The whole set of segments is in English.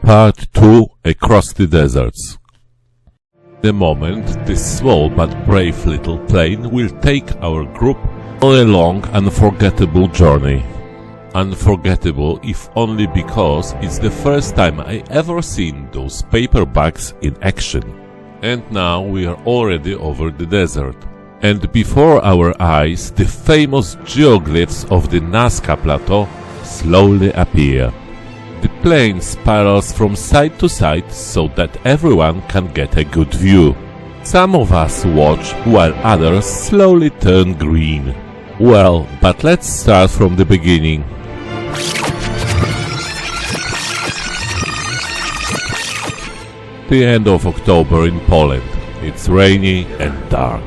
Part 2 Across the Deserts. The moment, this small but brave little plane will take our group on a long, unforgettable journey. Unforgettable if only because it's the first time I ever seen those paper bags in action. And now we are already over the desert. And before our eyes, the famous geoglyphs of the Nazca Plateau slowly appear. The plane spirals from side to side so that everyone can get a good view. Some of us watch while others slowly turn green. Well, but let's start from the beginning. The end of October in Poland. It's rainy and dark.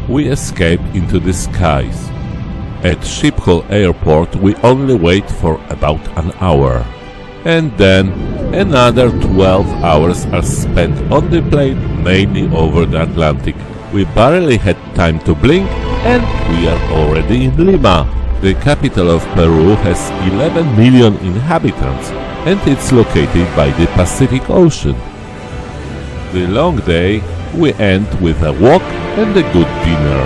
We escape into the skies. At Schiphol airport we only wait for about an hour. And then another 12 hours are spent on the plane, mainly over the Atlantic. We barely had time to blink and we are already in Lima. The capital of Peru has 11 million inhabitants and it's located by the Pacific Ocean. The long day we end with a walk and a good dinner.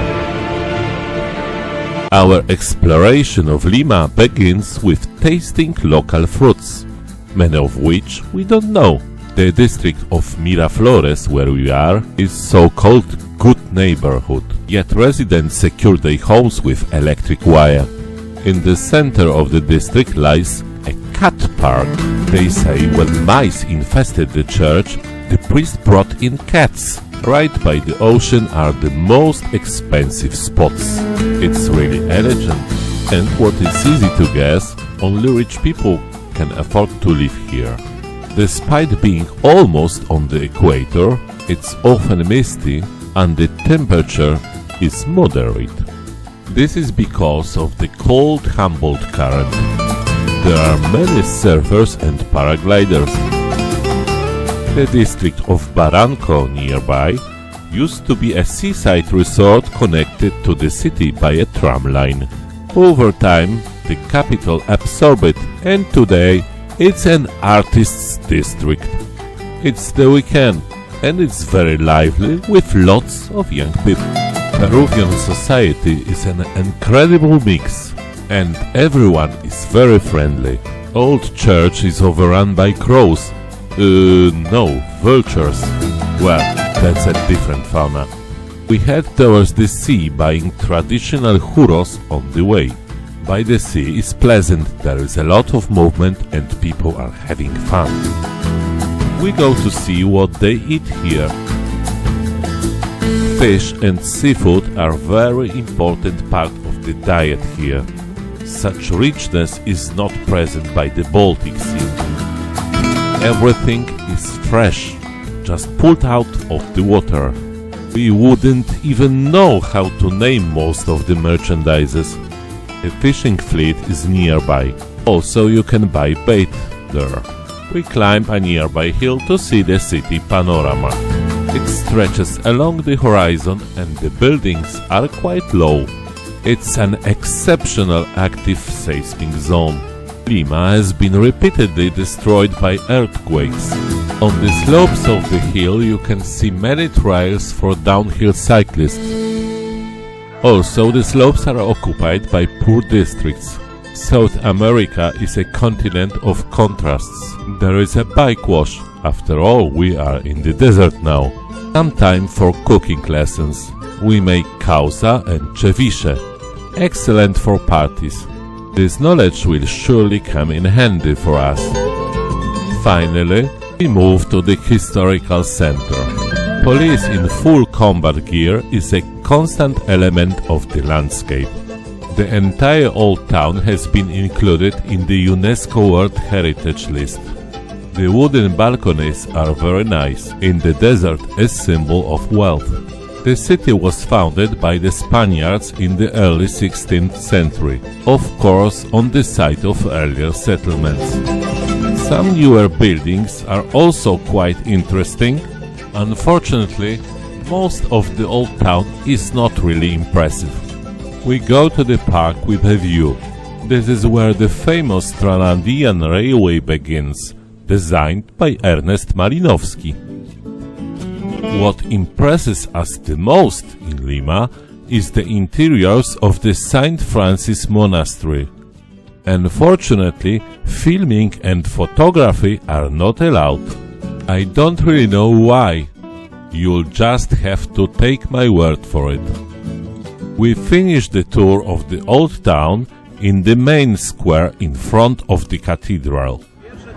Our exploration of Lima begins with tasting local fruits, many of which we don't know. The district of Miraflores, where we are, is so-called good neighborhood, yet residents secure their homes with electric wire. In the center of the district lies a cat park. They say when mice infested the church, the priest brought in cats. Right by the ocean are the most expensive spots. It's really elegant, and what is easy to guess, only rich people can afford to live here. Despite being almost on the equator, it's often misty and the temperature is moderate. This is because of the cold Humboldt current. There are many surfers and paragliders. The district of Barranco nearby used to be a seaside resort connected to the city by a tram line. Over time, the capital absorbed it, and today it's an artist's district. It's the weekend and it's very lively with lots of young people. Peruvian society is an incredible mix and everyone is very friendly. Old church is overrun by crows. No, vultures. Well, that's a different fauna. We head towards the sea buying traditional churros on the way. By the sea is pleasant, there is a lot of movement and people are having fun. We go to see what they eat here. Fish and seafood are very important part of the diet here. Such richness is not present by the Baltic Sea. Everything is fresh, just pulled out of the water. We wouldn't even know how to name most of the merchandises. A fishing fleet is nearby. Also you can buy bait there. We climb a nearby hill to see the city panorama. It stretches along the horizon and the buildings are quite low. It's an exceptional active seismic zone. Lima has been repeatedly destroyed by earthquakes. On the slopes of the hill you can see many trails for downhill cyclists. Also, the slopes are occupied by poor districts. South America is a continent of contrasts. There is a bike wash. After all, we are in the desert now. Some time for cooking lessons. We make causa and ceviche. Excellent for parties. This knowledge will surely come in handy for us. Finally, we move to the historical center. Police in full combat gear is a constant element of the landscape. The entire old town has been included in the UNESCO World Heritage List. The wooden balconies are very nice, in the desert a symbol of wealth. The city was founded by the Spaniards in the early 16th century, of course on the site of earlier settlements. Some newer buildings are also quite interesting. Unfortunately, most of the old town is not really impressive. We go to the park with a view. This is where the famous Transandean Railway begins, designed by Ernest Malinowski. What impresses us the most in Lima is the interiors of the St. Francis Monastery. Unfortunately, filming and photography are not allowed. I don't really know why. You'll just have to take my word for it. We finished the tour of the old town in the main square in front of the cathedral.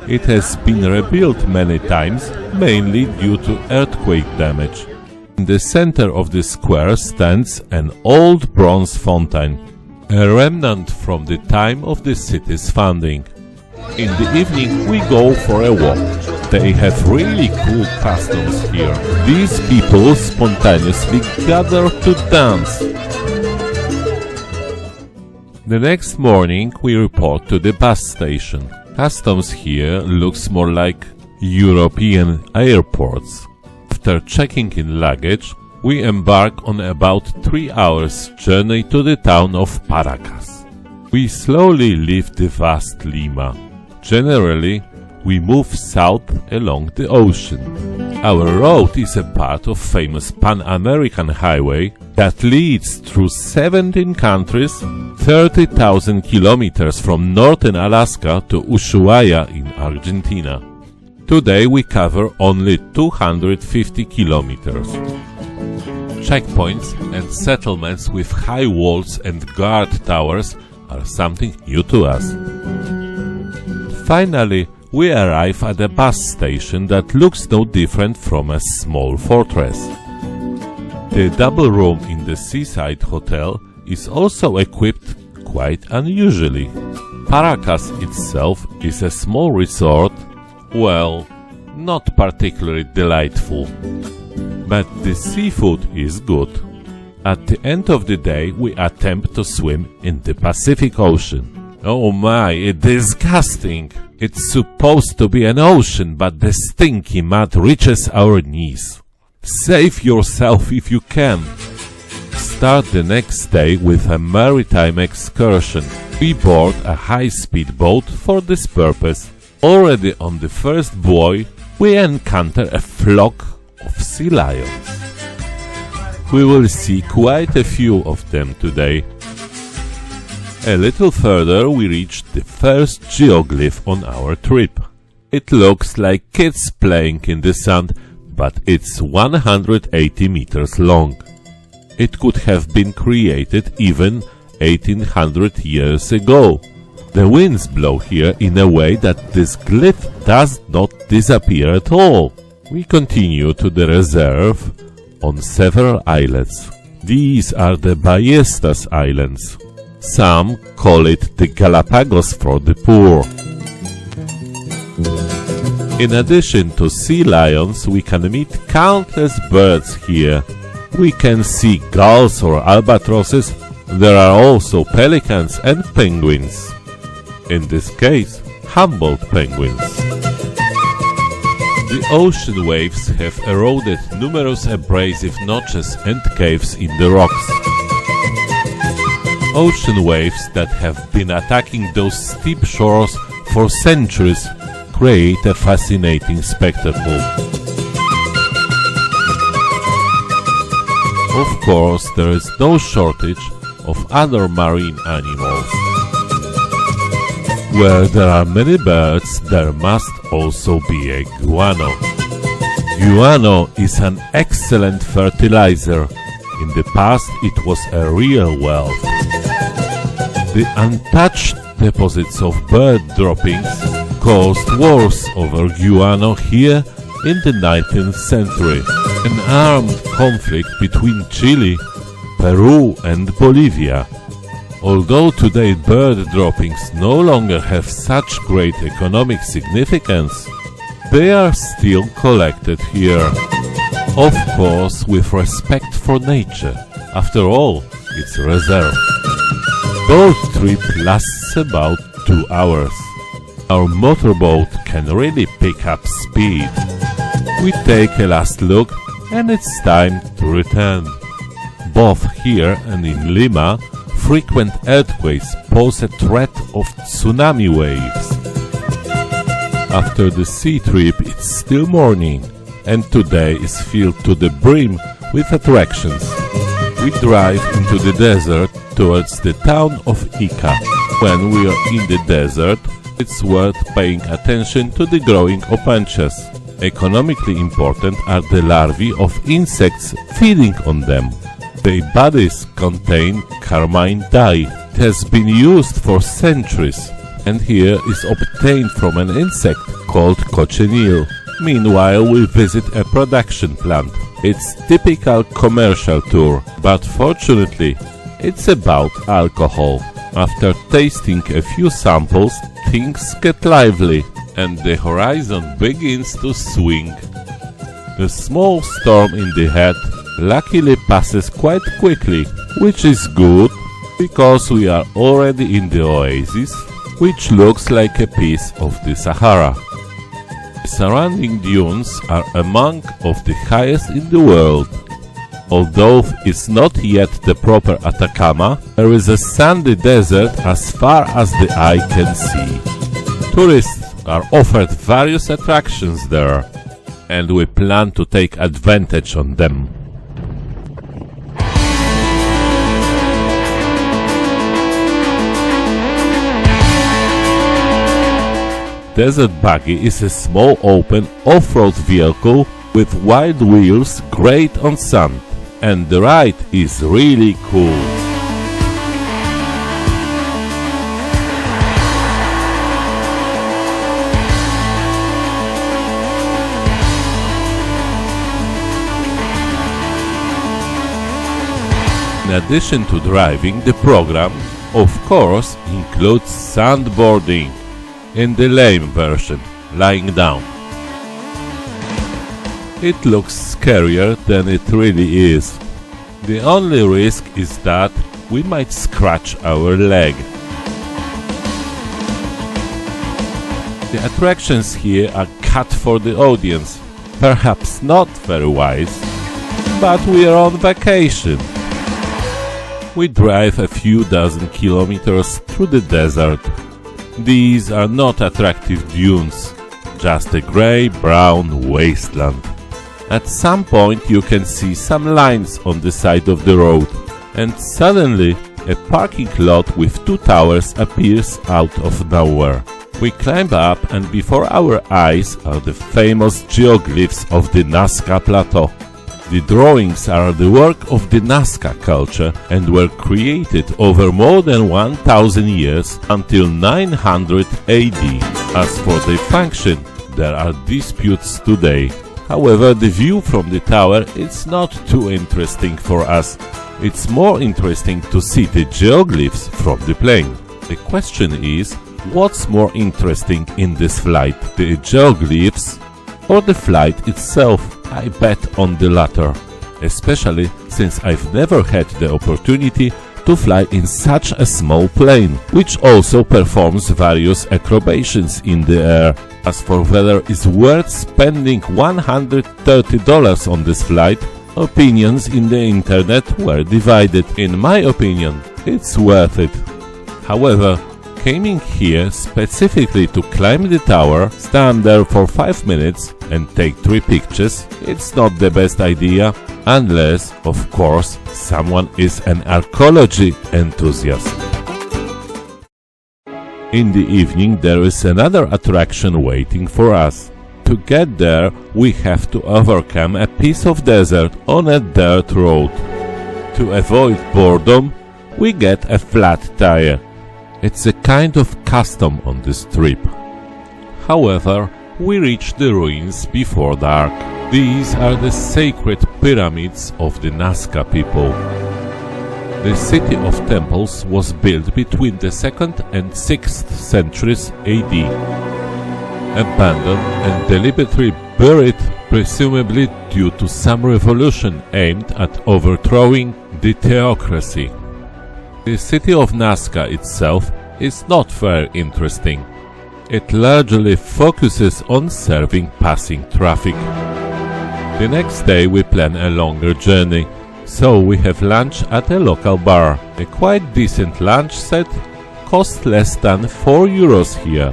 It has been rebuilt many times, mainly due to earthquake damage. In the center of the square stands an old bronze fountain, a remnant from the time of the city's founding. In the evening we go for a walk. They have really cool customs here. These people spontaneously gather to dance. The next morning we report to the bus station. Customs here looks more like European airports. After checking in luggage, we embark on about 3 hours journey to the town of Paracas. We slowly leave the vast Lima. Generally, we move south along the ocean. Our road is a part of famous Pan-American highway that leads through 17 countries, 30,000 kilometers from northern Alaska to Ushuaia in Argentina. Today we cover only 250 kilometers. Checkpoints and settlements with high walls and guard towers are something new to us. Finally, we arrive at a bus station that looks no different from a small fortress. The double room in the seaside hotel is also equipped quite unusually. Paracas itself is a small resort, well, not particularly delightful. But the seafood is good. At the end of the day we attempt to swim in the Pacific Ocean. Oh my, it's disgusting! It's supposed to be an ocean, but the stinky mud reaches our knees. Save yourself if you can. Start the next day with a maritime excursion. We board a high-speed boat for this purpose. Already on the first buoy, we encounter a flock of sea lions. We will see quite a few of them today. A little further we reach the first geoglyph on our trip. It looks like kids playing in the sand, but it's 180 meters long. It could have been created even 1800 years ago. The winds blow here in a way that this glyph does not disappear at all. We continue to the reserve on several islets. These are the Ballestas Islands. Some call it the Galapagos for the poor. In addition to sea lions, we can meet countless birds here. We can see gulls or albatrosses. There are also pelicans and penguins. In this case, Humboldt penguins. The ocean waves have eroded numerous abrasive notches and caves in the rocks. Ocean waves that have been attacking those steep shores for centuries create a fascinating spectacle. Of course, there is no shortage of other marine animals. Where there are many birds, there must also be a guano. Guano is an excellent fertilizer. In the past, it was a real wealth. The untouched deposits of bird droppings caused wars over guano here in the 19th century. An armed conflict between Chile, Peru and Bolivia. Although today bird droppings no longer have such great economic significance, they are still collected here. Of course, with respect for nature. After all, it's a reserve. Boat trip lasts about 2 hours. Our motorboat can really pick up speed. We take a last look and it's time to return. Both here and in Lima, frequent earthquakes pose a threat of tsunami waves. After the sea trip it's still morning, and today is filled to the brim with attractions. We drive into the desert towards the town of Ica. When we are in the desert, it's worth paying attention to the growing opanchas. Economically important are the larvae of insects feeding on them. Their bodies contain carmine dye. It has been used for centuries, and here is obtained from an insect called cochineal. Meanwhile, we visit a production plant. It's typical commercial tour, but fortunately, it's about alcohol. After tasting a few samples, things get lively, and the horizon begins to swing. The small storm in the head luckily passes quite quickly, which is good, because we are already in the oasis, which looks like a piece of the Sahara. The surrounding dunes are among of the highest in the world. Although it's not yet the proper Atacama, there is a sandy desert as far as the eye can see. Tourists are offered various attractions there, and we plan to take advantage on them. Desert Buggy is a small open off-road vehicle with wide wheels great on sand, and the ride is really cool. In addition to driving, the program, of course, includes sandboarding, in the lame version, lying down. It looks scarier than it really is. The only risk is that we might scratch our leg. The attractions here are cut for the audience, perhaps not very wise, but we are on vacation. We drive a few dozen kilometers through the desert. These are not attractive dunes, just a grey-brown wasteland. At some point you can see some lines on the side of the road, and suddenly a parking lot with two towers appears out of nowhere. We climb up, and before our eyes are the famous geoglyphs of the Nazca Plateau. The drawings are the work of the Nazca culture and were created over more than 1000 years until 900 AD. As for their function, there are disputes today. However, the view from the tower is not too interesting for us. It's more interesting to see the geoglyphs from the plane. The question is, what's more interesting in this flight, the geoglyphs or the flight itself? I bet on the latter, especially since I've never had the opportunity to fly in such a small plane, which also performs various acrobations in the air. As for whether it's worth spending $130 on this flight, opinions in the internet were divided. In my opinion, it's worth it. However, coming here specifically to climb the tower, stand there for 5 minutes and take 3 pictures, it's not the best idea, unless, of course, someone is an archaeology enthusiast. In the evening there is another attraction waiting for us. To get there we have to overcome a piece of desert on a dirt road. To avoid boredom, we get a flat tire. It's a kind of custom on this trip. However, we reach the ruins before dark. These are the sacred pyramids of the Nazca people. The city of temples was built between the 2nd and 6th centuries AD. Abandoned and deliberately buried, presumably due to some revolution aimed at overthrowing the theocracy. The city of Nazca itself is not very interesting. It largely focuses on serving passing traffic. The next day we plan a longer journey, so we have lunch at a local bar. A quite decent lunch set costs less than €4 here.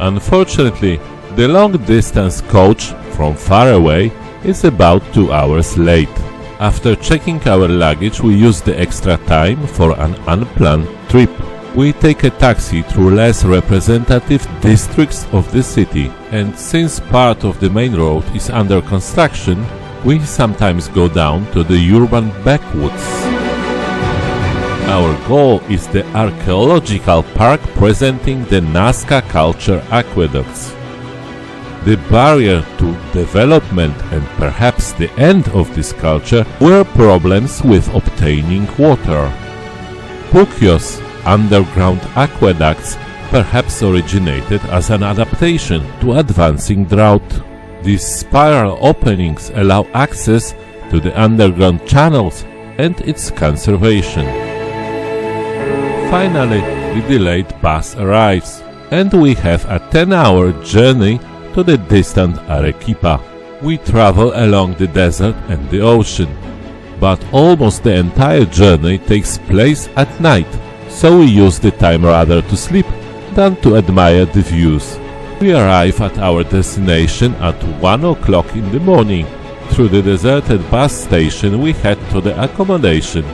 Unfortunately, The long-distance coach from far away is about 2 hours late. After checking our luggage, we use the extra time for an unplanned trip. We take a taxi through less representative districts of the city, and since part of the main road is under construction, we sometimes go down to the urban backwoods. Our goal is the archaeological park presenting the Nazca culture aqueducts. The barrier to development and perhaps the end of this culture were problems with obtaining water. Pukyos, underground aqueducts, perhaps originated as an adaptation to advancing drought. These spiral openings allow access to the underground channels and its conservation. Finally, the delayed bus arrives, and we have a 10-hour journey to the distant Arequipa. We travel along the desert and the ocean, but almost the entire journey takes place at night, so we use the time rather to sleep than to admire the views. We arrive at our destination at 1 o'clock in the morning. Through the deserted bus station we head to the accommodation.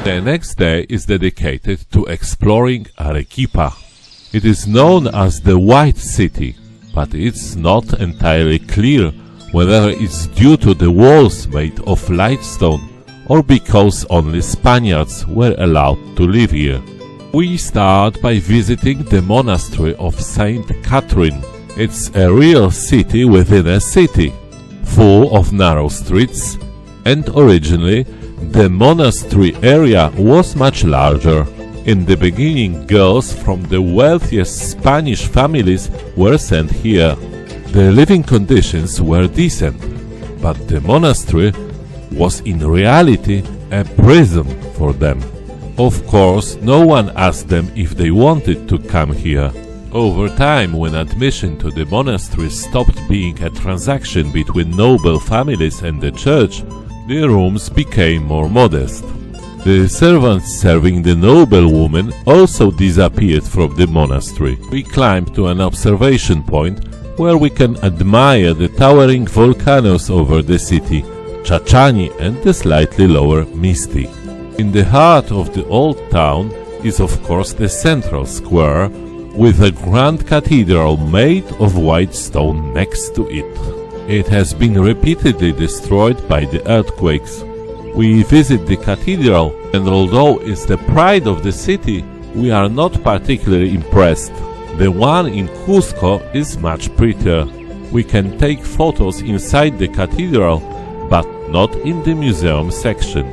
The next day is dedicated to exploring Arequipa. It is known as the White City, but it's not entirely clear whether it's due to the walls made of limestone or because only Spaniards were allowed to live here. We start by visiting the monastery of Saint Catherine. It's a real city within a city, full of narrow streets, and originally the monastery area was much larger. In the beginning, girls from the wealthiest Spanish families were sent here. The living conditions were decent, but the monastery was in reality a prison for them. Of course, no one asked them if they wanted to come here. Over time, when admission to the monastery stopped being a transaction between noble families and the church, the rooms became more modest. The servants serving the noble women also disappeared from the monastery. We climb to an observation point where we can admire the towering volcanoes over the city, Chachani and the slightly lower Misti. In the heart of the old town is of course the central square, with a grand cathedral made of white stone next to it. It has been repeatedly destroyed by the earthquakes. We visit the cathedral, and although it's the pride of the city, we are not particularly impressed. The one in Cusco is much prettier. We can take photos inside the cathedral, but not in the museum section.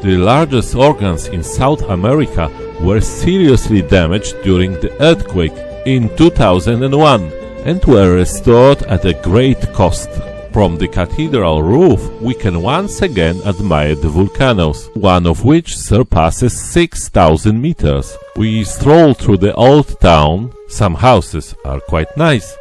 The largest organs in South America were seriously damaged during the earthquake in 2001 and were restored at a great cost. From the cathedral roof we can once again admire the volcanoes, one of which surpasses 6,000 meters. We stroll through the old town. Some houses are quite nice,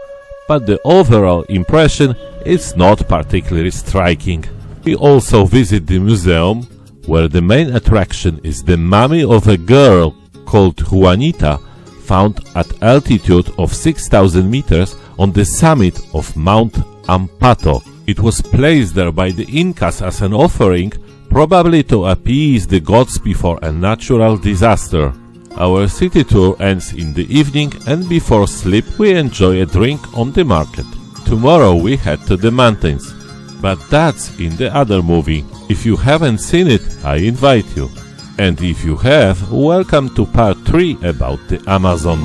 but the overall impression is not particularly striking. We also visit the museum, where the main attraction is the mummy of a girl called Juanita, found at altitude of 6,000 meters on the summit of Mount Ampato. It was placed there by the Incas as an offering, probably to appease the gods before a natural disaster. Our city tour ends in the evening, and before sleep we enjoy a drink on the market. Tomorrow we head to the mountains, but that's in the other movie. If you haven't seen it, I invite you. And if you have, welcome to part 3 about the Amazon.